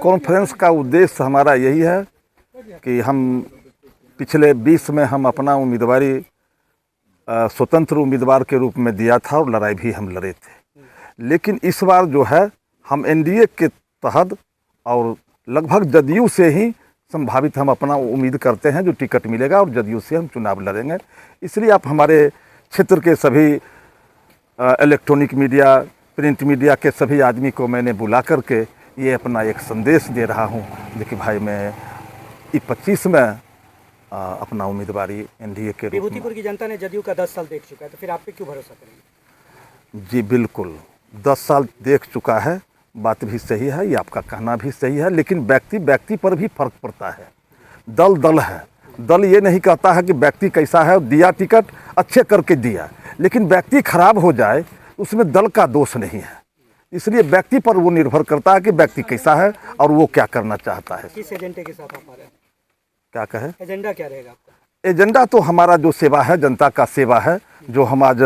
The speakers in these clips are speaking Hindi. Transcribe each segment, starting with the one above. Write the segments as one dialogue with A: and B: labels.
A: कॉन्फ्रेंस का उद्देश्य हमारा यही है कि हम पिछले 20 में हम अपना उम्मीदवारी स्वतंत्र उम्मीदवार के रूप में दिया था और लड़ाई भी हम लड़े थे। लेकिन इस बार जो है हम एनडीए के तहत और लगभग जदयू से ही संभावित हम अपना उम्मीद करते हैं जो टिकट मिलेगा और जदयू से हम चुनाव लड़ेंगे। इसलिए आप हमारे क्षेत्र के सभी इलेक्ट्रॉनिक मीडिया, प्रिंट मीडिया के सभी आदमी को मैंने बुला करके ये अपना एक संदेश दे रहा हूँ। देखिए भाई, मैं 25 में अपना उम्मीदवारी एनडीए के रूप में।
B: विभूतिपुर की जनता ने जदयू का 10 साल देख चुका है, तो फिर आप पे क्यों भरोसा करेंगे?
A: जी बिल्कुल, 10 साल देख चुका है, बात भी सही है, ये आपका कहना भी सही है। लेकिन व्यक्ति पर भी फर्क पड़ता है। दल दल है, दल ये नहीं कहता है कि व्यक्ति कैसा है, दिया टिकट अच्छे करके दिया, लेकिन व्यक्ति खराब हो जाए उसमें दल का दोष नहीं है। इसलिए व्यक्ति पर वो निर्भर करता है कि व्यक्ति कैसा है और वो क्या करना चाहता है।
B: किस एजेंडे के साथ आप आ रहे हैं?
A: क्या कहे,
B: एजेंडा क्या रहेगा आपका?
A: एजेंडा तो हमारा जो सेवा है, जनता का सेवा है, जो हम आज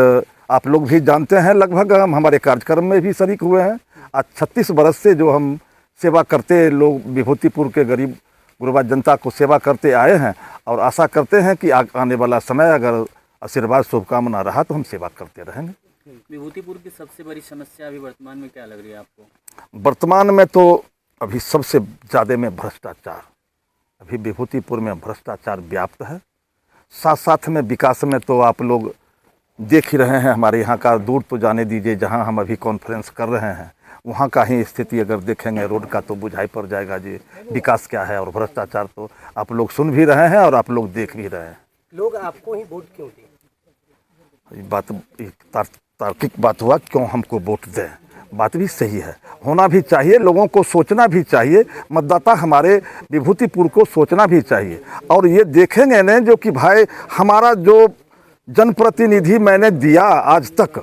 A: आप लोग भी जानते हैं, लगभग हम हमारे कार्यक्रम में भी शरीक हुए हैं। आज 36 बरस से जो हम सेवा करते लोग विभूतिपुर के गरीब गुरबा जनता को सेवा करते आए हैं और आशा करते हैं कि आने वाला समय अगर आशीर्वाद शुभकामना रहा तो हम सेवा करते रहेंगे।
C: विभूतिपुर की सबसे बड़ी समस्या अभी वर्तमान में क्या लग रही है आपको?
A: वर्तमान में तो अभी सबसे ज़्यादा में भ्रष्टाचार, अभी विभूतिपुर में भ्रष्टाचार व्याप्त है। साथ साथ में विकास में तो आप लोग देख ही रहे हैं, हमारे यहाँ का दूर तो जाने दीजिए, जहाँ हम अभी कॉन्फ्रेंस कर रहे हैं वहाँ का ही स्थिति अगर देखेंगे रोड का तो बुझाई पड़ जाएगा जी विकास क्या है। और भ्रष्टाचार तो आप लोग सुन भी रहे हैं और आप लोग देख भी रहे हैं।
B: लोग आपको ही वोट क्यों दें?
A: बात तार्किक बात हुआ, क्यों हमको वोट दें, बात भी सही है, होना भी चाहिए, लोगों को सोचना भी चाहिए, मतदाता हमारे विभूतिपुर को सोचना भी चाहिए। और ये देखेंगे न जो कि भाई हमारा जो जनप्रतिनिधि मैंने दिया आज तक,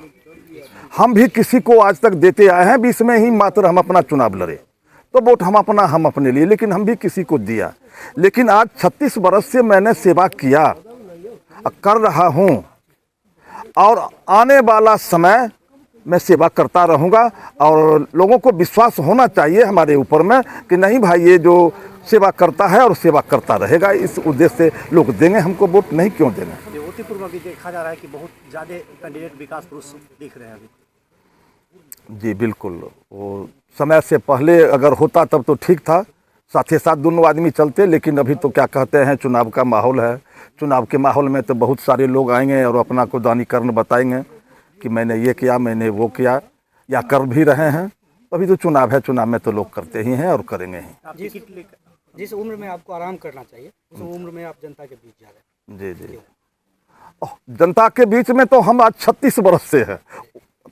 A: हम भी किसी को आज तक देते आए हैं, 20 में ही मात्र हम अपना चुनाव लड़े तो वोट हम अपने लिए, लेकिन हम भी किसी को दिया। लेकिन आज 36 बरस से मैंने सेवा किया, कर रहा हूँ और आने वाला समय मैं सेवा करता रहूँगा। और लोगों को विश्वास होना चाहिए हमारे ऊपर में कि नहीं भाई ये जो सेवा करता है और सेवा करता रहेगा। इस उद्देश्य से लोग देंगे हमको वोट, नहीं क्यों देंगे।
B: विभूतिपुर में भी देखा जा रहा है कि बहुत ज़्यादा कैंडिडेट विकास पुरुष दिख रहे हैं अभी।
A: जी बिल्कुल, वो समय से पहले अगर होता तब तो ठीक था, साथ ही साथ दोनों आदमी चलते। लेकिन अभी तो क्या कहते हैं, चुनाव का माहौल है, चुनाव के माहौल में तो बहुत सारे लोग आएंगे और अपना को दानीकरण बताएंगे कि मैंने ये किया, मैंने वो किया, या कर भी रहे हैं। अभी तो चुनाव है, चुनाव में तो लोग करते ही हैं और करेंगे ही।
B: जिस उम्र में आपको आराम करना चाहिए उस उम्र में आप जनता के बीच जा रहे हैं।
A: जी, जनता के बीच में तो हम आज 36 बरस से है,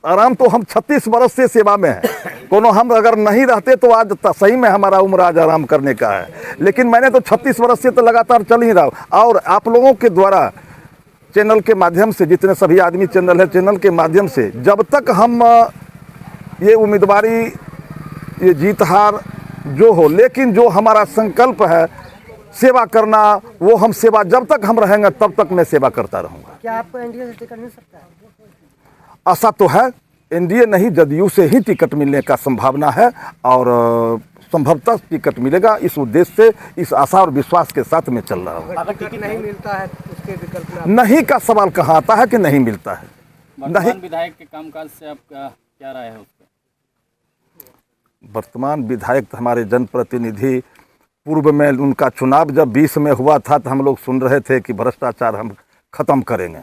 A: आराम तो हम 36 बरस से सेवा में है। कोनो हम अगर नहीं रहते तो आज सही में हमारा उम्र आज आराम करने का है। लेकिन मैंने तो 36 बरस से तो लगातार चल ही रहा हूँ। और आप लोगों के द्वारा चैनल के माध्यम से, जितने सभी आदमी चैनल है, चैनल के माध्यम से जब तक हम ये उम्मीदवारी, ये जीत हार जो हो, लेकिन जो हमारा संकल्प है सेवा करना, वो हम सेवा जब तक हम रहेंगे तब तक मैं सेवा करता रहूँगा।
B: क्या आपको एनडीए से टिकट मिल सकता है?
A: आशा तो है, एनडीए नहीं जदयू से ही टिकट मिलने का संभावना है और संभवतः टिकट मिलेगा। इस उद्देश्य से, इस आशा और विश्वास के साथ मैं चल रहा हूँ।
B: अगर टिकट नहीं मिलता है उसके विकल्प
A: नहीं का सवाल कहाँ आता है कि नहीं मिलता है।
C: नहीं, विधायक के कामकाज से आपका क्या राय है उस पर?
A: वर्तमान विधायक हमारे जनप्रतिनिधि, पूर्व में उनका चुनाव जब 20 में हुआ था तो हम लोग सुन रहे थे कि भ्रष्टाचार हम खत्म करेंगे।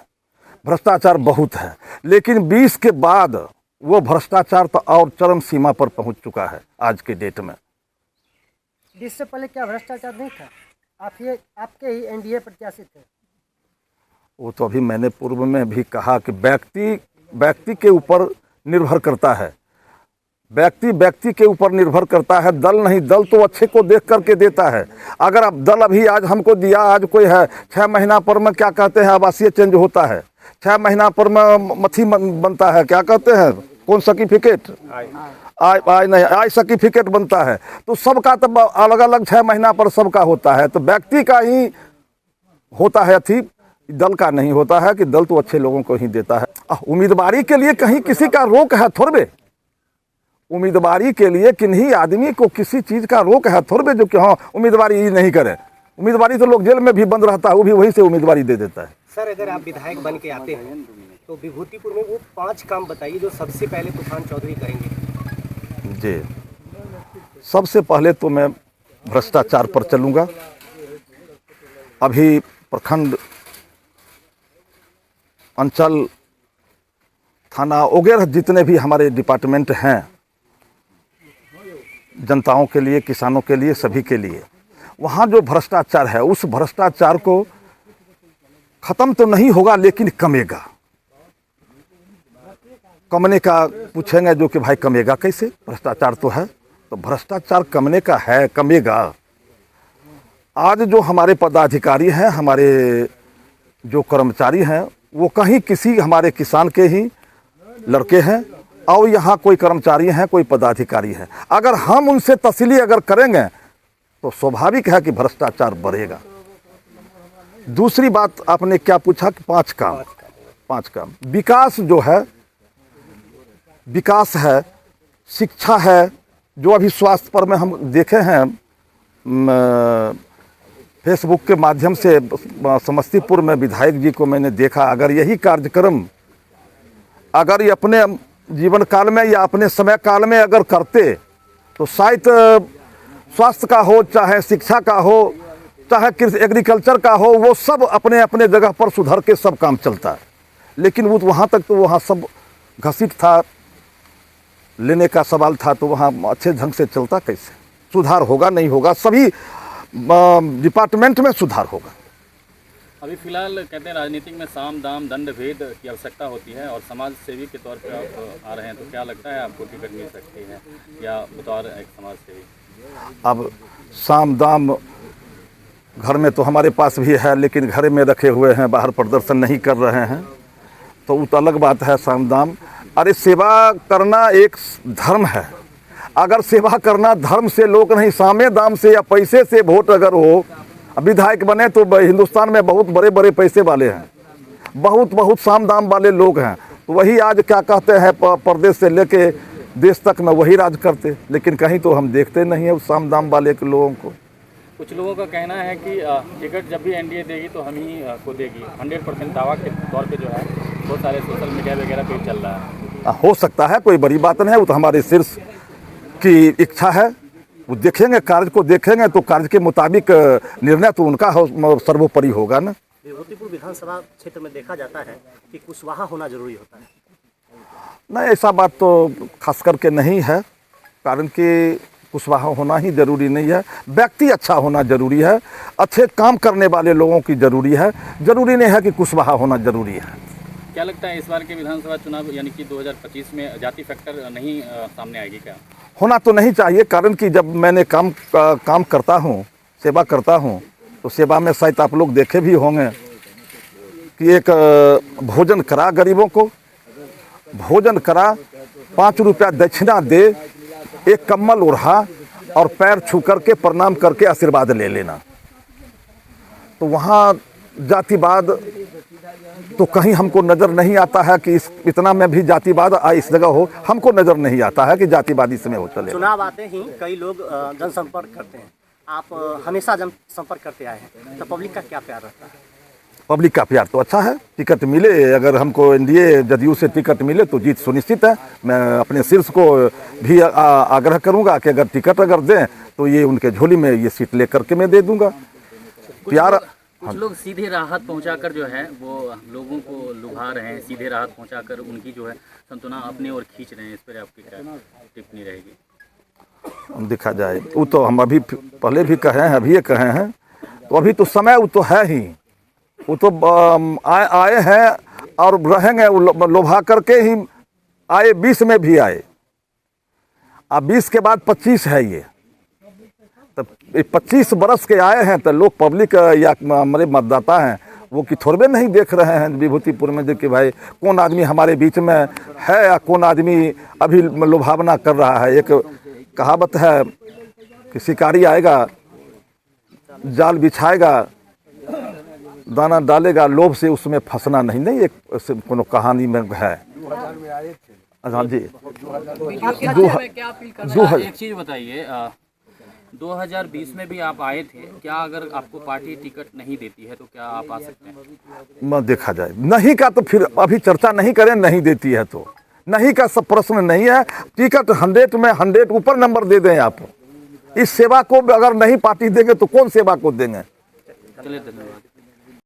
A: भ्रष्टाचार बहुत है, लेकिन 20 के बाद वो भ्रष्टाचार तो और चरम सीमा पर पहुंच चुका है आज के डेट में।
B: 20 से पहले क्या भ्रष्टाचार नहीं था? आपके ही एनडीए प्रत्याशी थे।
A: वो तो अभी मैंने पूर्व में भी कहा कि व्यक्ति के ऊपर निर्भर करता है, व्यक्ति के ऊपर निर्भर करता है, दल नहीं। दल तो अच्छे को देख करके देता है। अगर अब दल अभी आज हमको दिया, आज कोई है 6 महीना पर में क्या कहते हैं आवासीय चेंज होता है, 6 महीना पर में मथी बनता है, क्या कहते हैं कौन सर्टिफिकेट, आई सर्टिफिकेट बनता है। तो सबका तो अलग अलग 6 महीना पर सबका होता है। तो व्यक्ति का ही होता है अथी, दल का नहीं होता है कि दल तो अच्छे लोगों को ही देता है। उम्मीदवारी के लिए कहीं किसी का रोक है थोड़े, उम्मीदवारी के लिए किन्हीं आदमी को किसी चीज़ का रोक है थोड़े जो कि हाँ उम्मीदवारी ये नहीं करे। उम्मीदवारी तो लोग जेल में भी बंद रहता है, वो भी वहीं से उम्मीदवारी दे देता है।
D: सर अगर आप विधायक बन के आते हैं तो विभूतिपुर में वो 5 काम बताइए जो सबसे पहले तूफान चौधरी करेंगे।
A: जी, सबसे पहले तो मैं भ्रष्टाचार पर चलूँगा। अभी प्रखंड, अंचल, थाना वगैरह जितने भी हमारे डिपार्टमेंट हैं, जनताओं के लिए, किसानों के लिए, सभी के लिए, वहाँ जो भ्रष्टाचार है उस भ्रष्टाचार को ख़त्म तो नहीं होगा लेकिन कमेगा। कमने का पूछेंगे जो कि भाई कमेगा कैसे, भ्रष्टाचार तो है, तो भ्रष्टाचार कमने का है, कमेगा। आज जो हमारे पदाधिकारी हैं, हमारे जो कर्मचारी हैं, वो कहीं किसी हमारे किसान के ही लड़के हैं और यहाँ कोई कर्मचारी हैं, कोई पदाधिकारी है। अगर हम उनसे तसली अगर करेंगे तो स्वाभाविक है कि भ्रष्टाचार बढ़ेगा। दूसरी बात आपने क्या पूछा कि 5 काम। विकास जो है, विकास है, शिक्षा है, जो अभी स्वास्थ्य पर में हम देखे हैं फेसबुक के माध्यम से, समस्तीपुर में विधायक जी को मैंने देखा। अगर यही कार्यक्रम अगर ये अपने जीवन काल में या अपने समय काल में अगर करते तो शायद स्वास्थ्य का हो, चाहे शिक्षा का हो, चाहे एग्रीकल्चर का हो, वो सब अपने अपने जगह पर सुधर के सब काम चलता है। लेकिन वो वहाँ तक तो वहाँ सब घसीट था, लेने का सवाल था, तो वहाँ अच्छे ढंग से चलता कैसे? सुधार होगा नहीं होगा, सभी डिपार्टमेंट में सुधार होगा।
C: अभी फिलहाल कहते हैं राजनीतिक में साम दाम दंड भेद की आवश्यकता होती है और समाज सेवी के तौर पर आप आ रहे हैं, तो क्या लगता है आपको टिकट मिल सकती है या बतौर एक समाज सेवी?
A: अब साम दाम घर में तो हमारे पास भी है, लेकिन घर में रखे हुए हैं, बाहर प्रदर्शन नहीं कर रहे हैं, तो वो तो अलग बात है। साम दाम, अरे सेवा करना एक धर्म है। अगर सेवा करना धर्म से लोग नहीं, सामे दाम से या पैसे से वोट अगर हो, विधायक बने तो हिंदुस्तान में बहुत बड़े बड़े पैसे वाले हैं, बहुत साम दाम वाले लोग हैं। तो वही आज क्या कहते हैं, प्रदेश से लेके देश तक में वही राज करते, लेकिन कहीं तो हम देखते नहीं है उस साम दाम वाले के लोगों को।
C: कुछ लोगों का कहना है कि टिकट जब भी एनडीए देगी तो हम ही को देगी। 100% दावा के तौर पे जो है बहुत सारे सोशल मीडिया वगैरह पे चल रहा है।
A: हो सकता है, कोई बड़ी बात नहीं है, वो तो हमारे शीर्ष की इच्छा है। वो देखेंगे, कार्य को देखेंगे तो कार्य के मुताबिक निर्णय तो उनका सर्वोपरि होगा ना।
D: विभूतिपुर विधानसभा क्षेत्र में देखा जाता है कि कुशवाहा होना जरूरी होता है।
A: नहीं, ऐसा बात तो खास करके नहीं है, कारण कि कुशवाहा होना ही जरूरी नहीं है। व्यक्ति अच्छा होना जरूरी है, अच्छे काम करने वाले लोगों की जरूरी है, जरूरी नहीं है कि कुशवाहा होना जरूरी है।
C: क्या लगता है इस बार के विधानसभा चुनाव यानी कि 2025 में जाति फैक्टर नहीं सामने आएगी क्या?
A: होना तो नहीं चाहिए, कारण कि जब मैंने काम करता हूँ, सेवा करता हूँ, तो सेवा में शायद आप लोग देखे भी होंगे कि एक भोजन करा, गरीबों को भोजन करा, 5 रुपया दक्षिणा दे, एक कम्बल ओढ़ा और पैर छू करके प्रणाम करके आशीर्वाद ले लेना। तो वहाँ जातिवाद तो कहीं हमको नज़र नहीं आता है कि इतना में भी जातिवाद इस जगह हो, हमको नज़र नहीं आता है कि जातिवाद इसमें हो चले।
D: चुनाव आते ही कई लोग जनसंपर्क करते हैं, आप हमेशा जनसंपर्क करते आए हैं, तो पब्लिक का क्या प्यार रहता है?
A: पब्लिक का प्यार तो अच्छा है। टिकट मिले, अगर हमको एनडीए जदयू से टिकट मिले तो जीत सुनिश्चित है। मैं अपने शीर्ष को भी आग्रह करूंगा कि अगर टिकट अगर दें तो ये उनके झोली में ये सीट लेकर के मैं दे दूंगा। प्यार
C: कुछ लोग सीधे राहत पहुंचाकर जो है वो लोगों को लुभा रहे हैं, सीधे राहत पहुंचाकर उनकी जो है संतुलन अपने ओर खींच रहे हैं। इस पर आपकी क्या टिप्पणी रहेगी?
A: देखा जाए, वो तो हम अभी पहले भी कहे हैं, अभी ये कहे हैं, तो अभी तो समय वो तो है ही, वो तो आए हैं और रहेंगे, लोभा करके ही आए। 20 में भी आए, अब 20 के बाद 25 है ये, तब 25 बरस के आए हैं, तो लोग पब्लिक या हमारे मतदाता हैं वो कि थोड़े नहीं देख रहे हैं विभूतिपुर में जो कि भाई कौन आदमी हमारे बीच में है या कौन आदमी अभी लुभावना कर रहा है। एक कहावत है कि शिकारी आएगा, जाल बिछाएगा, दाना डालेगा, लोभ से उसमें फंसना नहीं। एक कोनो कहानी में है, हाँ जी
B: आपके
A: दो
C: क्या अपील कर
A: दो
C: रहे हैं? एक चीज़ बताइए, 2020 में भी आप आए थे, क्या अगर आपको पार्टी टिकट नहीं देती है तो क्या आप आ सकते हैं?
A: मैं देखा जाए, नहीं का तो फिर अभी चर्चा नहीं करें, नहीं देती है तो नहीं का सब प्रश्न नहीं है। टिकट 100 में 100 ऊपर नंबर दे दें आप। इस सेवा को अगर नहीं पार्टी देंगे तो कौन सेवा को देंगे?
C: चलिए, धन्यवाद।